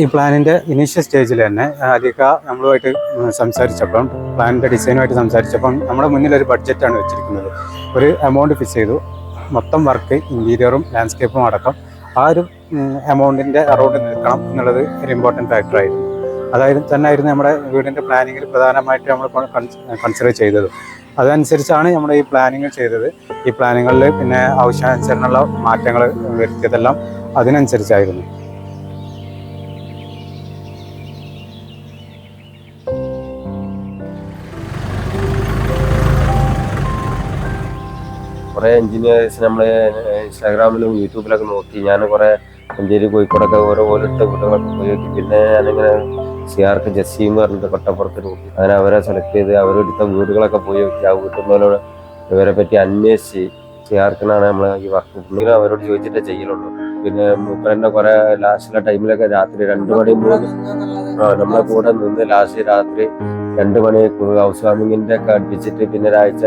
ഈ പ്ലാനിൻ്റെ ഇനീഷ്യൽ സ്റ്റേജിൽ തന്നെ അധിക നമ്മളുമായിട്ട് സംസാരിച്ചപ്പം പ്ലാനിൻ്റെ ഡിസൈനുമായിട്ട് സംസാരിച്ചപ്പം നമ്മുടെ മുന്നിലൊരു ബഡ്ജറ്റാണ് വെച്ചിരിക്കുന്നത്. ഒരു എമൗണ്ട് ഫിക്സ് ചെയ്തു. മൊത്തം വർക്ക് ഇൻറ്റീരിയറും ലാൻഡ്സ്കേപ്പും അടക്കം ആ ഒരു എമൗണ്ടിൻ്റെ അറൗണ്ട് നിൽക്കണം എന്നുള്ളത് ഒരു ഇമ്പോർട്ടൻറ്റ് ഫാക്ടറായിരുന്നു. അതായത് തന്നെയായിരുന്നു നമ്മുടെ വീടിൻ്റെ പ്ലാനിങ്ങിൽ പ്രധാനമായിട്ട് നമ്മൾ കൺസിഡർ ചെയ്തത്. അതനുസരിച്ചാണ് നമ്മൾ ഈ പ്ലാനിങ് ചെയ്തത്. ഈ പ്ലാനുകളിൽ പിന്നെ ആവശ്യാനുസരണമുള്ള മാറ്റങ്ങൾ വരുത്തിയതെല്ലാം അതിനനുസരിച്ചായിരുന്നു. കുറേ എൻജിനീയേഴ്സ് നമ്മൾ ഇൻസ്റ്റാഗ്രാമിലും യൂട്യൂബിലൊക്കെ നോക്കി. ഞാൻ കുറേ മഞ്ചേരി കോഴിക്കോടൊക്കെ ഓരോ പോലത്തെ വീടുകളൊക്കെ പോയി നോക്കി. പിന്നെ ഞാനിങ്ങനെ സിആർക്ക് ജസീം എന്ന് പറഞ്ഞിട്ട് കൊട്ടപ്പുറത്ത് നോക്കി. അങ്ങനെ അവരെ സെലക്ട് ചെയ്ത് അവരെടുത്ത വീടുകളൊക്കെ പോയി നോക്കി. ആ വീട്ടിലുള്ളവരോട് ഇവരെ പറ്റി അന്വേഷിച്ച് സിആർക്കിനാണ് നമ്മൾ ഈ വർക്ക് ഫുള്ളിങ്ങനെ അവരോട് ചോദിച്ചിട്ടേ ചെയ്യലുള്ളൂ. പിന്നെ മൂപ്പരൻ്റെ കുറേ ലാസ്റ്റിലെ ടൈമിലൊക്കെ രാത്രി 2 മണി 3 നമ്മളെ കൂടെ നിന്ന് ലാസ്റ്റ് രാത്രി 2 മണി ഹൗസ് വാമിങ്ങിൻ്റെ ഒക്കെ അടുപ്പിച്ചിട്ട് പിന്നെ ഒരാഴ്ച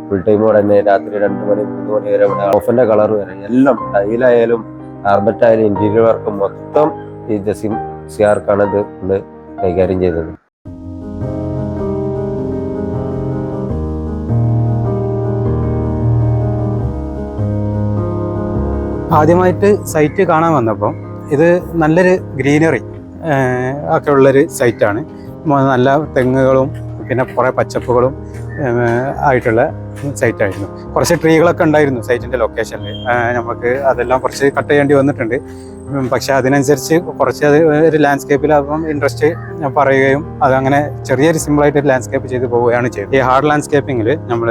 ഫുൾ ടൈം കൂടെ തന്നെ രാത്രി 2 മണി 3 മണി വരെ ഇവിടെ ഓഫിൻ്റെ കളർ വരെ എല്ലാം ടൈലായാലും കാർബറ്റായാലും ഇന്റീരിയർ വർക്ക് മൊത്തം ഈ ജസീം സിആർക്കാണ് ഇത് കൈകാര്യം ചെയ്തത്. ആദ്യമായിട്ട് സൈറ്റ് കാണാൻ വന്നപ്പോൾ ഇത് നല്ലൊരു ഗ്രീനറി ഒക്കെ ഉള്ളൊരു സൈറ്റാണ്. നല്ല തെങ്ങുകളും പിന്നെ കുറേ പച്ചപ്പുകളും ആയിട്ടുള്ള സൈറ്റായിരുന്നു. കുറച്ച് ട്രീകളൊക്കെ ഉണ്ടായിരുന്നു സൈറ്റിൻ്റെ ലൊക്കേഷനിൽ. നമുക്ക് അതെല്ലാം കുറച്ച് കട്ട് ചെയ്യേണ്ടി വന്നിട്ടുണ്ട്. പക്ഷെ അതിനനുസരിച്ച് കുറച്ച് ഒരു ലാൻഡ്സ്കേപ്പിലാകുമ്പം ഇൻട്രസ്റ്റ് പറയുകയും അതങ്ങനെ ചെറിയൊരു സിമ്പിളായിട്ട് ലാൻഡ്സ്കേപ്പ് ചെയ്ത് പോവുകയാണ് ചെയ്തത്. ഈ ഹാർഡ് ലാൻഡ്സ്കേപ്പിങ്ങിൽ നമ്മൾ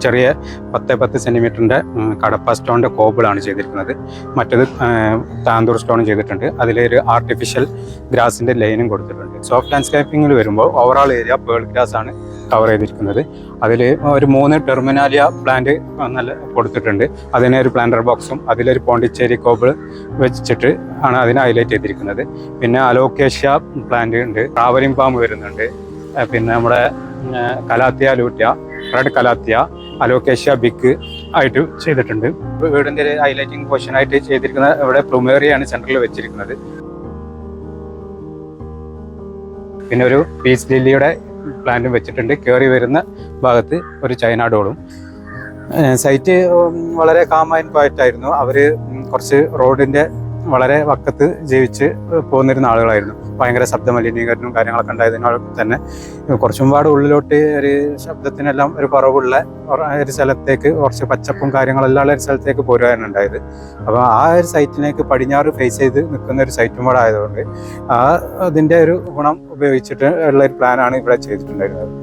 ചെറിയ 10-10 സെൻറ്റിമീറ്ററിൻ്റെ കടപ്പ സ്റ്റോണിൻ്റെ കോബിളാണ് ചെയ്തിരിക്കുന്നത്. മറ്റത് താന്തൂർ സ്റ്റോൺ ചെയ്തിട്ടുണ്ട്. അതിലൊരു ആർട്ടിഫിഷ്യൽ ഗ്രാസിൻ്റെ ലൈനും കൊടുത്തിട്ടുണ്ട്. സോഫ്റ്റ് ലാൻഡ്സ്കേപ്പിങ്ങിൽ വരുമ്പോൾ ഓവറോൾ ഏരിയ പേൾ ഗ്രാസ് ആണ് കവർ ചെയ്തിരിക്കുന്നത്. അതിൽ ഒരു 3 ടെർമിനാലിയ പ്ലാന്റ് നല്ല കൊടുത്തിട്ടുണ്ട്. അതിനെ ഒരു പ്ലാന്റർ ബോക്സും അതിലൊരു പോണ്ടിച്ചേരി കോബിൾ വെച്ചിട്ട് ആണ് അതിനെ ഹൈലൈറ്റ് ചെയ്തിരിക്കുന്നത്. പിന്നെ അലോക്കേഷ്യ പ്ലാന്റ് ഉണ്ട്, ട്രാവലിംഗ് പാമ്പ് വരുന്നുണ്ട്, പിന്നെ നമ്മുടെ calathea lutea, red calathea, alocasia big ആയിട്ട് ചെയ്തിട്ടുണ്ട്. വീടിൻ്റെ ഒരു ഹൈലൈറ്റിംഗ് പോർഷനായിട്ട് ചെയ്തിരിക്കുന്ന ഇവിടെ പ്ലൂമേറിയാണ് സെൻറ്ററിൽ വെച്ചിരിക്കുന്നത്. പിന്നെ ഒരു പീസ് ലില്ലിയുടെ പ്ലാന്റും വെച്ചിട്ടുണ്ട്. കയറി വരുന്ന ഭാഗത്ത് ഒരു ചൈന ഡോളും. സൈറ്റ് വളരെ കാം ആൻഡ് ക്വയറ്റ് ആയിരുന്നു. അവർ കുറച്ച് റോഡിൻ്റെ വളരെ വക്കത്ത് ജീവിച്ച് പോന്നിരുന്ന ആളുകളായിരുന്നു. ഭയങ്കര ശബ്ദ മലിനീകരണവും കാര്യങ്ങളൊക്കെ ഉണ്ടായതിനാൽ തന്നെ കുറച്ചും പാട് ഉള്ളിലോട്ട് ഒരു ശബ്ദത്തിനെല്ലാം ഒരു കുറവുള്ള ഒരു സ്ഥലത്തേക്ക് കുറച്ച് പച്ചപ്പും കാര്യങ്ങളെല്ലാം ഉള്ള ഒരു സ്ഥലത്തേക്ക് പോരുകയാണ് ഉണ്ടായത്. അപ്പോൾ ആ ഒരു സൈറ്റിലേക്ക് പടിഞ്ഞാറ് ഫേസ് ചെയ്ത് നിൽക്കുന്ന ഒരു സൈറ്റും കൂടെ ആയതുകൊണ്ട് അതിൻ്റെ ഒരു ഗുണം ഉപയോഗിച്ചിട്ട് ഉള്ള ഒരു പ്ലാനാണ് ഇവിടെ ചെയ്തിട്ടുണ്ടായിരുന്നത്.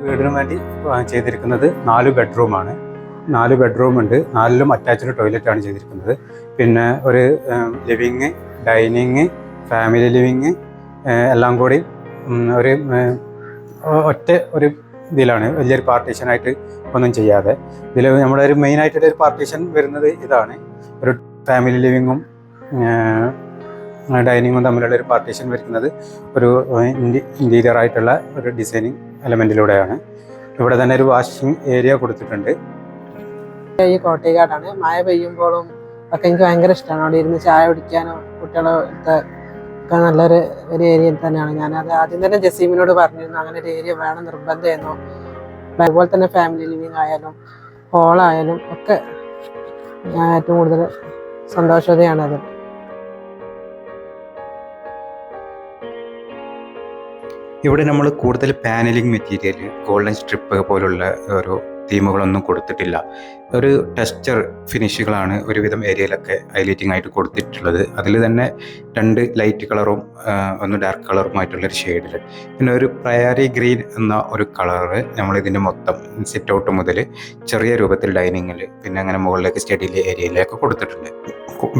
വീടിന് വേണ്ടി ചെയ്തിരിക്കുന്നത് 4 ബെഡ്റൂമാണ്. 4 ബെഡ്റൂം ഉണ്ട്. 4ലും അറ്റാച്ച്ഡ് ടോയ്ലറ്റാണ് ചെയ്തിരിക്കുന്നത്. പിന്നെ ഒരു ലിവിങ്, ഡൈനിങ്, ഫാമിലി ലിവിങ് എല്ലാം കൂടി ഒരു ഒറ്റ ഒരു ഇതിലാണ്. വലിയൊരു പാർട്ടീഷനായിട്ട് ഒന്നും ചെയ്യാതെ ഇതിൽ നമ്മുടെ ഒരു മെയിനായിട്ടുള്ളൊരു പാർട്ടീഷൻ വരുന്നത് ഇതാണ്. ഒരു ഫാമിലി ലിവിങ്ങും ഡൈനിങ്ങും തമ്മിലുള്ള ഒരു പാർട്ടീഷൻ വരുന്നത് ഒരു ഇൻറ്റീരിയർ ആയിട്ടുള്ള ഒരു ഡിസൈനിങ് എലമെൻറ്റിലൂടെയാണ്. ഇവിടെ തന്നെ ഒരു വാഷിംഗ് ഏരിയ കൊടുത്തിട്ടുണ്ട്. ഈ കോട്ടേക്കാടാണ്. മഴ പെയ്യുമ്പോഴും ഒക്കെ എനിക്ക് ഭയങ്കര ഇഷ്ടമാണ്. അവിടെ ഇരുന്ന് ചായ കുടിക്കാനോ കുട്ടികളെ ഒക്കെ നല്ലൊരു ഏരിയയിൽ തന്നെയാണ്. ഞാനത് ആദ്യം തന്നെ ജസീമിനോട് പറഞ്ഞിരുന്നു അങ്ങനെ ഒരു ഏരിയ വേണം നിർബന്ധമായിരുന്നു. അതുപോലെ തന്നെ ഫാമിലി ലിവിങ് ആയാലും ഹോളായാലും ഒക്കെ ഞാൻ ഏറ്റവും കൂടുതൽ സന്തോഷതയാണത്. ഇവിടെ നമ്മൾ കൂടുതൽ പാനലിംഗ് മെറ്റീരിയൽ, ഗോൾഡൻ സ്ട്രിപ്പ് പോലുള്ള ഓരോ തീമുകളൊന്നും കൊടുത്തിട്ടില്ല. ഒരു ടെക്സ്ചർ ഫിനിഷുകളാണ് ഒരുവിധം ഏരിയയിലൊക്കെ ഹൈലൈറ്റിംഗ് ആയിട്ട് കൊടുത്തിട്ടുള്ളത്. അതിൽ തന്നെ 2 ലൈറ്റ് കളറും 1 ഡാർക്ക് കളറുമായിട്ടുള്ളൊരു ഷെയ്ഡിൽ, പിന്നെ ഒരു പ്രയറി ഗ്രീൻ എന്ന ഒരു കളറ് നമ്മളിതിൻ്റെ മൊത്തം സിറ്റ് ഔട്ട് മുതൽ ചെറിയ രൂപത്തിൽ ഡൈനിങ്ങിൽ പിന്നെ അങ്ങനെ മുകളിലേക്ക് സ്റ്റഡി ഏരിയയിലേക്ക് കൊടുത്തിട്ടുണ്ട്.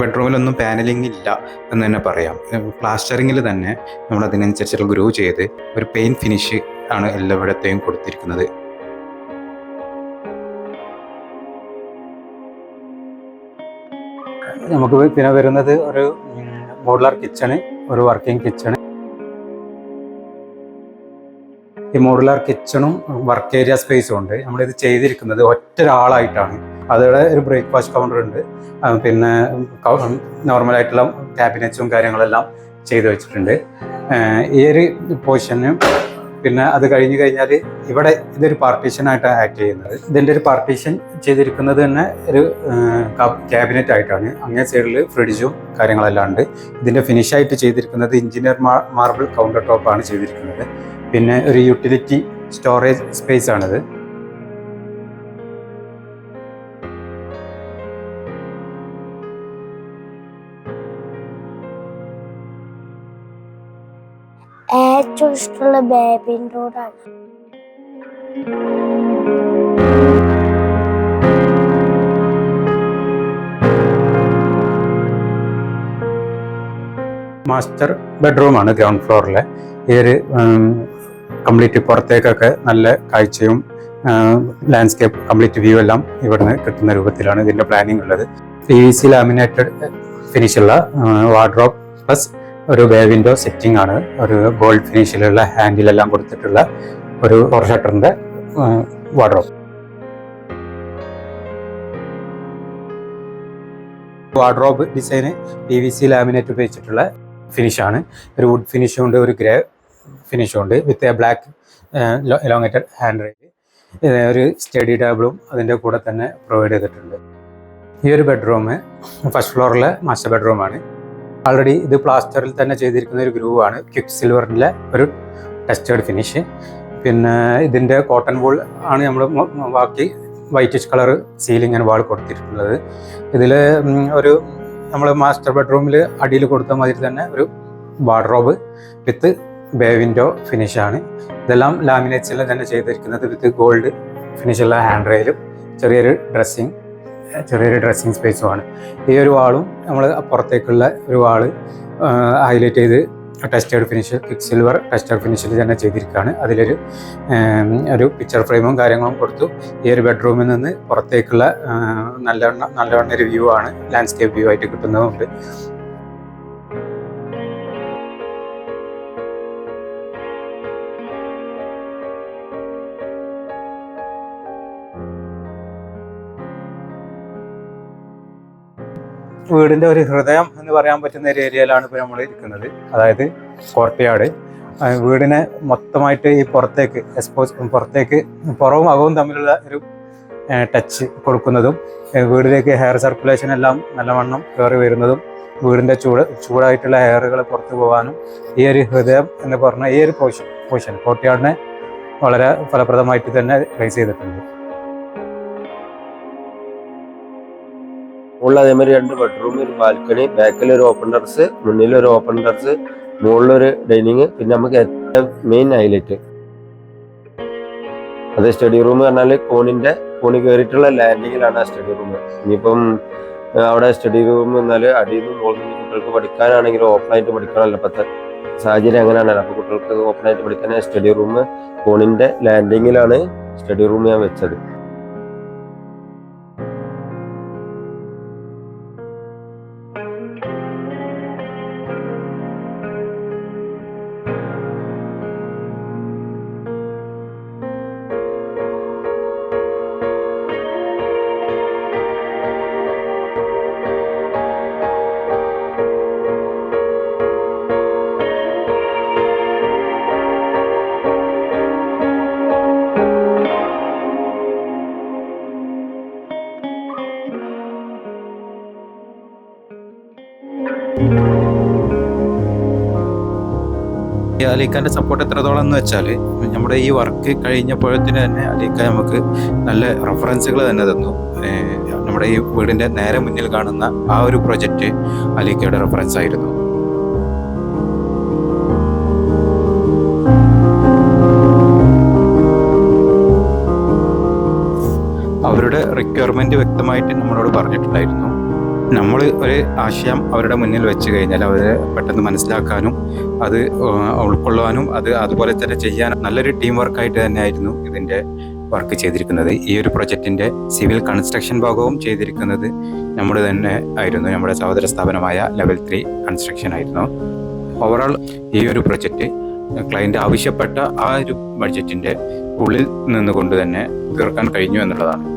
ബെഡ്റൂമിലൊന്നും പാനലിംഗ് ഇല്ല എന്ന് തന്നെ പറയാം. പ്ലാസ്റ്ററിങ്ങിൽ തന്നെ നമ്മൾ അതിനനുസരിച്ചുള്ള ഗ്രൂ ചെയ്ത് ഒരു പെയിൻറ്റ് ഫിനിഷ് ആണ് എല്ലായിടത്തെയും കൊടുത്തിരിക്കുന്നത്. നമുക്ക് പിന്നെ വരുന്നത് ഒരു മോഡുലാർ കിച്ചണ്, ഒരു വർക്കിംഗ് കിച്ചണ്. ഈ മോഡുലാർ കിച്ചണും വർക്ക് ഏരിയ സ്പേസും ഉണ്ട്. നമ്മളിത് ചെയ്തിരിക്കുന്നത് ഒറ്റ ഒരാളായിട്ടാണ്. അതോടെ ഒരു ബ്രേക്ക്ഫാസ്റ്റ് കൗണ്ടർ ഉണ്ട്, പിന്നെ നോർമലായിട്ടുള്ള ക്യാബിനറ്റ്സും കാര്യങ്ങളെല്ലാം ചെയ്തു വെച്ചിട്ടുണ്ട്. ഈ ഒരു പോർഷനും പിന്നെ അത് കഴിഞ്ഞ് കഴിഞ്ഞാൽ ഇവിടെ ഇതൊരു പാർട്ടീഷനായിട്ട് ആക്ട് ചെയ്യുന്നത്. ഇതിൻ്റെ ഒരു പാർട്ടീഷൻ ചെയ്തിരിക്കുന്നത് തന്നെ ഒരു ക്യാബിനറ്റ് ആയിട്ടാണ്. അങ്ങേ സൈഡിൽ ഫ്രിഡ്ജും കാര്യങ്ങളെല്ലാം ഉണ്ട്. ഇതിൻ്റെ ഫിനിഷായിട്ട് ചെയ്തിരിക്കുന്നത് എഞ്ചിനീയർ മാർബിൾ കൗണ്ടർ ടോപ്പാണ് ചെയ്തിരിക്കുന്നത്. പിന്നെ ഒരു യൂട്ടിലിറ്റി സ്റ്റോറേജ് സ്പേസ് ആണിത്. ഏറ്റവും ഇഷ്ടമുള്ള ബേബിൻ്റോടാണ്. മാസ്റ്റർ ബെഡ്റൂമാണ് ഗ്രൗണ്ട് ഫ്ലോറിലെ. ഈ ഒരു കംപ്ലീറ്റ് പുറത്തേക്കൊക്കെ നല്ല കാഴ്ചയും ലാൻഡ്സ്കേപ്പ് കംപ്ലീറ്റ് വ്യൂ എല്ലാം ഇവിടുന്ന് കിട്ടുന്ന രൂപത്തിലാണ് ഇതിൻ്റെ പ്ലാനിങ് ഉള്ളത്. PVC ലാമിനേറ്റഡ് ഫിനിഷുള്ള വാർഡ്രോബ് പ്ലസ് ഒരു ബേ വിൻഡോ സെറ്റിംഗ് ആണ്. ഒരു ഗോൾഡ് ഫിനിഷിലുള്ള ഹാൻഡിലെല്ലാം കൊടുത്തിട്ടുള്ള ഒരു 4 ഷട്ടറിൻ്റെ വാർഡ്രോബ്. വാർഡ്രോബ് ഡിസൈന് PVC ലാമിനേറ്റ് ഉപയോഗിച്ചിട്ടുള്ള ഫിനിഷാണ്. ഒരു വുഡ് ഫിനിഷും ഉണ്ട്, ഒരു ഗ്രേ ഫിനിഷും ഉണ്ട്, with a black elongated hand rail. ഒരു സ്റ്റഡി ടേബിളും അതിൻ്റെ കൂടെ തന്നെ പ്രൊവൈഡ് ചെയ്തിട്ടുണ്ട്. ഈ ഒരു ബെഡ്റൂം ഫസ്റ്റ് ഫ്ലോറിലെ മാസ്റ്റർ ബെഡ്റൂമാണ്. ആൾറെഡി ഇത് പ്ലാസ്റ്ററിൽ തന്നെ ചെയ്തിരിക്കുന്ന ഒരു ഗ്രൂവ് ആണ്. ക്വിക്ക് സിൽവറിൻ്റെ ഒരു ടെസ്റ്റേഡ് ഫിനിഷ്. പിന്നെ ഇതിൻ്റെ കോട്ടൺ വൂൾ ആണ് നമ്മൾ ബാക്കി whitish colour ceiling and wall കൊടുത്തിട്ടുള്ളത്. ഇതിൽ ഒരു നമ്മൾ മാസ്റ്റർ ബെഡ്റൂമിൽ അടിയിൽ കൊടുത്ത മാതിരി തന്നെ ഒരു വാർഡ്രോബ് വിത്ത് ബേ വിൻഡോ ഫിനിഷാണ്. ഇതെല്ലാം ലാമിനേറ്റ്സിൽ തന്നെ ചെയ്തിരിക്കുന്നത് വിത്ത് ഗോൾഡ് ഫിനിഷുള്ള ഹാൻഡ് റെയിലും ചെറിയൊരു ഡ്രസ്സിങ് സ്പേസുമാണ്. ഈ ഒരു വാളും നമ്മൾ പുറത്തേക്കുള്ള ഒരു വാള് ഹൈലൈറ്റ് ചെയ്ത് ടെസ്റ്റേഡ് ഫിനിഷ് ക്വിക്ക് സിൽവർ ടെസ്റ്റേഡ് ഫിനിഷിൽ തന്നെ ചെയ്തിരിക്കുകയാണ്. ഒരു പിക്ചർ ഫ്രെയിമും കാര്യങ്ങളും കൊടുത്തു. ഈ ഒരു ബെഡ്റൂമിൽ നിന്ന് പുറത്തേക്കുള്ള നല്ലവണ്ണം ഒരു വ്യൂ ആണ്, ലാൻഡ്സ്കേപ്പ് വ്യൂ ആയിട്ട് കിട്ടുന്നതുകൊണ്ട്. വീടിൻ്റെ ഒരു ഹൃദയം എന്ന് പറയാൻ പറ്റുന്ന ഒരു ഏരിയയിലാണ് ഇപ്പോൾ നമ്മൾ ഇരിക്കുന്നത്. അതായത് കോർട്ട്യാർഡ്. വീടിനെ മൊത്തമായിട്ട് ഈ പുറത്തേക്ക് പുറവും അകവും തമ്മിലുള്ള ഒരു ടച്ച് കൊടുക്കുന്നതും വീടിലേക്ക് ഹെയർ സർക്കുലേഷൻ എല്ലാം നല്ലവണ്ണം കയറി വരുന്നതും വീടിൻ്റെ ചൂടായിട്ടുള്ള ഹെയറുകൾ പുറത്തു പോകാനും ഈ ഒരു ഹൃദയം എന്ന് പറഞ്ഞ ഈ ഒരു പോർഷൻ കോർട്ട്യാർഡിനെ വളരെ ഫലപ്രദമായിട്ട് തന്നെ റേസ് ചെയ്തിട്ടുണ്ട്. മുകളിൽ അതേമാതിരി 2 ബെഡ്റൂം, ഒരു ബാൽക്കണി, ബാക്കിൽ ഒരു ഓപ്പൺ ടെറസ്, മുന്നിലൊരു ഓപ്പൺ ടെറസ്, മുകളിലൊരു ഡൈനിങ്. പിന്നെ നമുക്ക് ഏറ്റവും മെയിൻ ഹൈലൈറ്റ് അത് സ്റ്റഡി റൂം പറഞ്ഞാൽ കോണി കയറിയിട്ടുള്ള ലാൻഡിങ്ങിലാണ് ആ സ്റ്റഡി റൂം. ഇനിയിപ്പം അവിടെ സ്റ്റഡി റൂം എന്നാൽ അടിയിൽ നിന്ന് മുകളിൽ നിന്ന് കുട്ടികൾക്ക് പഠിക്കാനാണെങ്കിലും ഓപ്പണായിട്ട് പഠിക്കണമല്ലോ. ഇപ്പോഴത്തെ സാഹചര്യം അങ്ങനെയാണല്ലോ. അപ്പോൾ കുട്ടികൾക്ക് ഓപ്പണായിട്ട് പഠിക്കാൻ സ്റ്റഡി റൂം കോണിൻ്റെ ലാൻഡിങ്ങിലാണ് സ്റ്റഡി റൂം ഞാൻ വെച്ചത്. അലീഖാൻ്റെ സപ്പോർട്ട് എത്രത്തോളം എന്ന് വെച്ചാൽ നമ്മുടെ ഈ വർക്ക് കഴിഞ്ഞപ്പോഴത്തിന് തന്നെ അലീഖ നമുക്ക് നല്ല റെഫറൻസുകൾ തന്നെ തന്നു. നമ്മുടെ ഈ വീടിൻ്റെ നേരെ മുന്നിൽ കാണുന്ന ആ ഒരു പ്രൊജക്റ്റ് അലീഖയുടെ റെഫറൻസ് ആയിരുന്നു. അവരുടെ റിക്വയർമെൻറ്റ് വ്യക്തമായിട്ട് നമ്മളോട് പറഞ്ഞിട്ടുണ്ടായിരുന്നു. നമ്മൾ ഒരു ആശയം അവരുടെ മുന്നിൽ വെച്ച് കഴിഞ്ഞാൽ അവരെ പെട്ടെന്ന് മനസ്സിലാക്കാനും അത് ഉൾക്കൊള്ളാനും അതുപോലെ തന്നെ ചെയ്യാനും നല്ലൊരു ടീം വർക്കായിട്ട് തന്നെയായിരുന്നു ഇതിൻ്റെ വർക്ക് ചെയ്തിരിക്കുന്നത്. ഈ ഒരു പ്രൊജക്റ്റിൻ്റെ സിവിൽ കൺസ്ട്രക്ഷൻ ഭാഗവും ചെയ്തിരിക്കുന്നത് നമ്മൾ തന്നെ ആയിരുന്നു. നമ്മുടെ സഹോദര സ്ഥാപനമായ ലെവൽ 3 കൺസ്ട്രക്ഷൻ ആയിരുന്നു. ഓവറോൾ ഈ ഒരു പ്രൊജക്റ്റ് ക്ലയൻറ്റ് ആവശ്യപ്പെട്ട ആ ഒരു ബഡ്ജറ്റിൻ്റെ ഉള്ളിൽ നിന്നുകൊണ്ട് തന്നെ തീർക്കാൻ കഴിഞ്ഞു എന്നുള്ളതാണ്.